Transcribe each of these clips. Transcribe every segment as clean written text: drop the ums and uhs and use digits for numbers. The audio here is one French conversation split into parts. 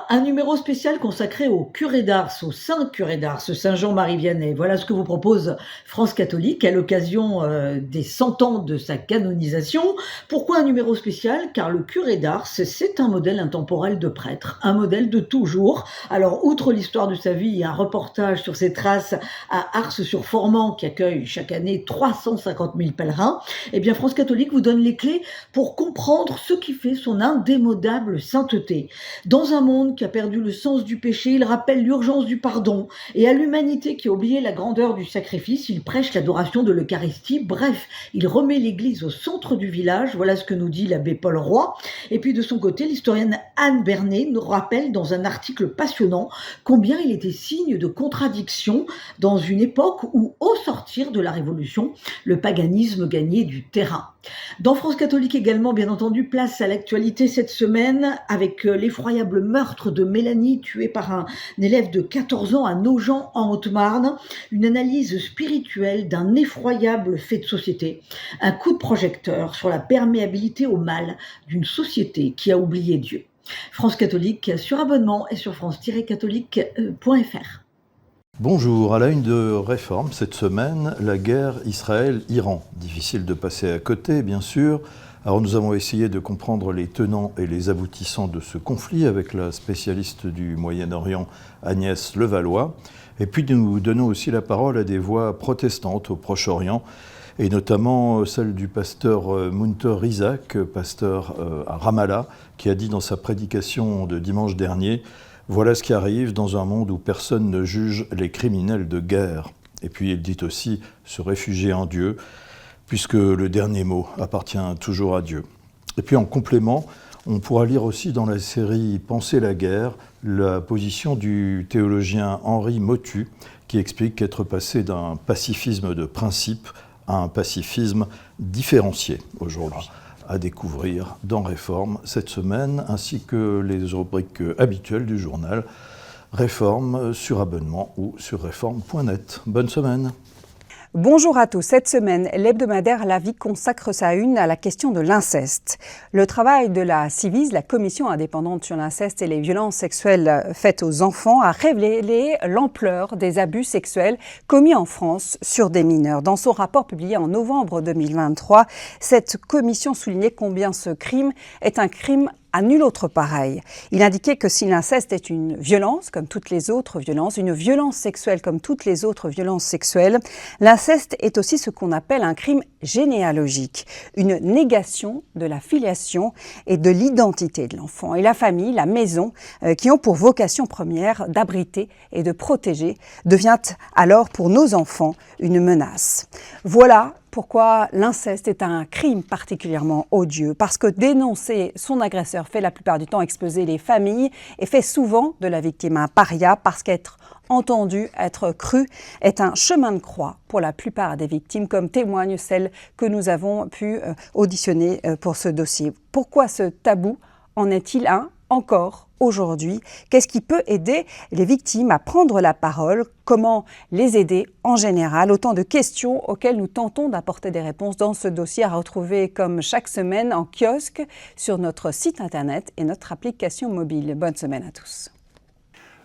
Un numéro spécial consacré au curé d'Ars, au saint curé d'Ars, Saint Jean-Marie Vianney. Voilà ce que vous propose France Catholique à l'occasion des 100 ans de sa canonisation. Pourquoi un numéro spécial? Car le curé d'Ars, c'est un modèle intemporel de prêtre, un modèle de toujours. Alors, outre l'histoire de sa vie et un reportage sur ses traces à Ars-sur-Formant, qui accueille chaque année 350 000 pèlerins, eh bien France Catholique vous donne les clés pour comprendre ce qui fait son indémodable sainteté. Dans un monde qui a perdu le sens du péché, il rappelle l'urgence du pardon. Et à l'humanité qui a oublié la grandeur du sacrifice, il prêche l'adoration de l'Eucharistie. Bref, il remet l'Église au centre du village. Voilà ce que nous dit l'abbé Paul Roy. Et puis de son côté, l'historienne Anne Bernet nous rappelle dans un article passionnant combien il était signe de contradiction dans une époque où, au sortir de la Révolution, le paganisme gagnait du terrain. Dans France Catholique également, bien entendu, place à l'actualité cette semaine avec l'effroyable meurtre de Mélanie, tuée par un élève de 14 ans à Nogent en Haute-Marne. Une analyse spirituelle d'un effroyable fait de société. Un coup de projecteur sur la perméabilité au mal d'une société qui a oublié Dieu. France Catholique sur abonnement et sur france-catholique.fr. Bonjour, à la une de Réforme cette semaine, la guerre Israël-Iran. Difficile de passer à côté, bien sûr. Alors nous avons essayé de comprendre les tenants et les aboutissants de ce conflit avec la spécialiste du Moyen-Orient Agnès Levallois. Et puis nous donnons aussi la parole à des voix protestantes au Proche-Orient, et notamment celle du pasteur Munter Isaac, pasteur à Ramallah, qui a dit dans sa prédication de dimanche dernier: voilà ce qui arrive dans un monde où personne ne juge les criminels de guerre. Et puis il dit aussi se réfugier en Dieu, puisque le dernier mot appartient toujours à Dieu. Et puis en complément, on pourra lire aussi dans la série Penser la guerre la position du théologien Henri Motu, qui explique qu'être passé d'un pacifisme de principe à un pacifisme différencié aujourd'hui. À découvrir dans Réforme cette semaine, ainsi que les rubriques habituelles du journal Réforme sur abonnement ou sur réforme.net. Bonne semaine. Bonjour à tous. Cette semaine, l'hebdomadaire La Vie consacre sa une à la question de l'inceste. Le travail de la Ciivise, la commission indépendante sur l'inceste et les violences sexuelles faites aux enfants, a révélé l'ampleur des abus sexuels commis en France sur des mineurs. Dans son rapport publié en novembre 2023, cette commission soulignait combien ce crime est un crime à nul autre pareil. Il indiquait que si l'inceste est une violence, comme toutes les autres violences, une violence sexuelle comme toutes les autres violences sexuelles, l'inceste est aussi ce qu'on appelle un crime généalogique, une négation de la filiation et de l'identité de l'enfant. Et la famille, la maison, qui ont pour vocation première d'abriter et de protéger, devient alors pour nos enfants une menace. Voilà pourquoi l'inceste est un crime particulièrement odieux, parce que dénoncer son agresseur fait la plupart du temps exploser les familles et fait souvent de la victime un paria, parce qu'être entendu, être cru est un chemin de croix pour la plupart des victimes, comme témoignent celles que nous avons pu auditionner pour ce dossier. Pourquoi ce tabou en est-il un encore aujourd'hui? Qu'est-ce qui peut aider les victimes à prendre la parole? Comment les aider en général? Autant de questions auxquelles nous tentons d'apporter des réponses dans ce dossier à retrouver comme chaque semaine en kiosque sur notre site internet et notre application mobile. Bonne semaine à tous.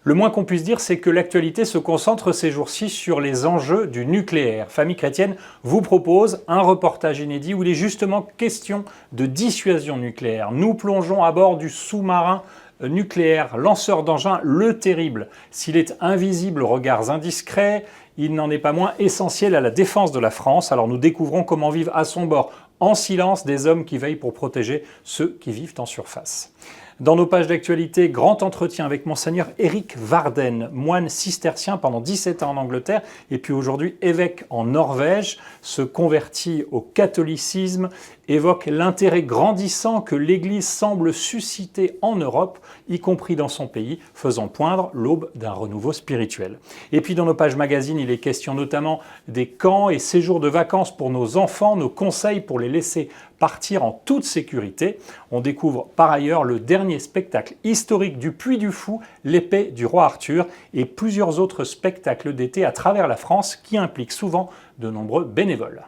Le moins qu'on puisse dire, c'est que l'actualité se concentre ces jours-ci sur les enjeux du nucléaire. Famille chrétienne vous propose un reportage inédit où il est justement question de dissuasion nucléaire. Nous plongeons à bord du sous-marin nucléaire, lanceur d'engins Le Terrible. S'il est invisible aux regards indiscrets, il n'en est pas moins essentiel à la défense de la France. Alors nous découvrons comment vivent à son bord, en silence, des hommes qui veillent pour protéger ceux qui vivent en surface. Dans nos pages d'actualité, grand entretien avec Monseigneur Éric Varden, moine cistercien pendant 17 ans en Angleterre et puis aujourd'hui évêque en Norvège, se convertit au catholicisme, évoque l'intérêt grandissant que l'Église semble susciter en Europe, y compris dans son pays, faisant poindre l'aube d'un renouveau spirituel. Et puis dans nos pages magazines, il est question notamment des camps et séjours de vacances pour nos enfants, nos conseils pour les laisser partir en toute sécurité. On découvre par ailleurs le dernier spectacle historique du Puy du Fou, l'épée du roi Arthur, et plusieurs autres spectacles d'été à travers la France qui impliquent souvent de nombreux bénévoles.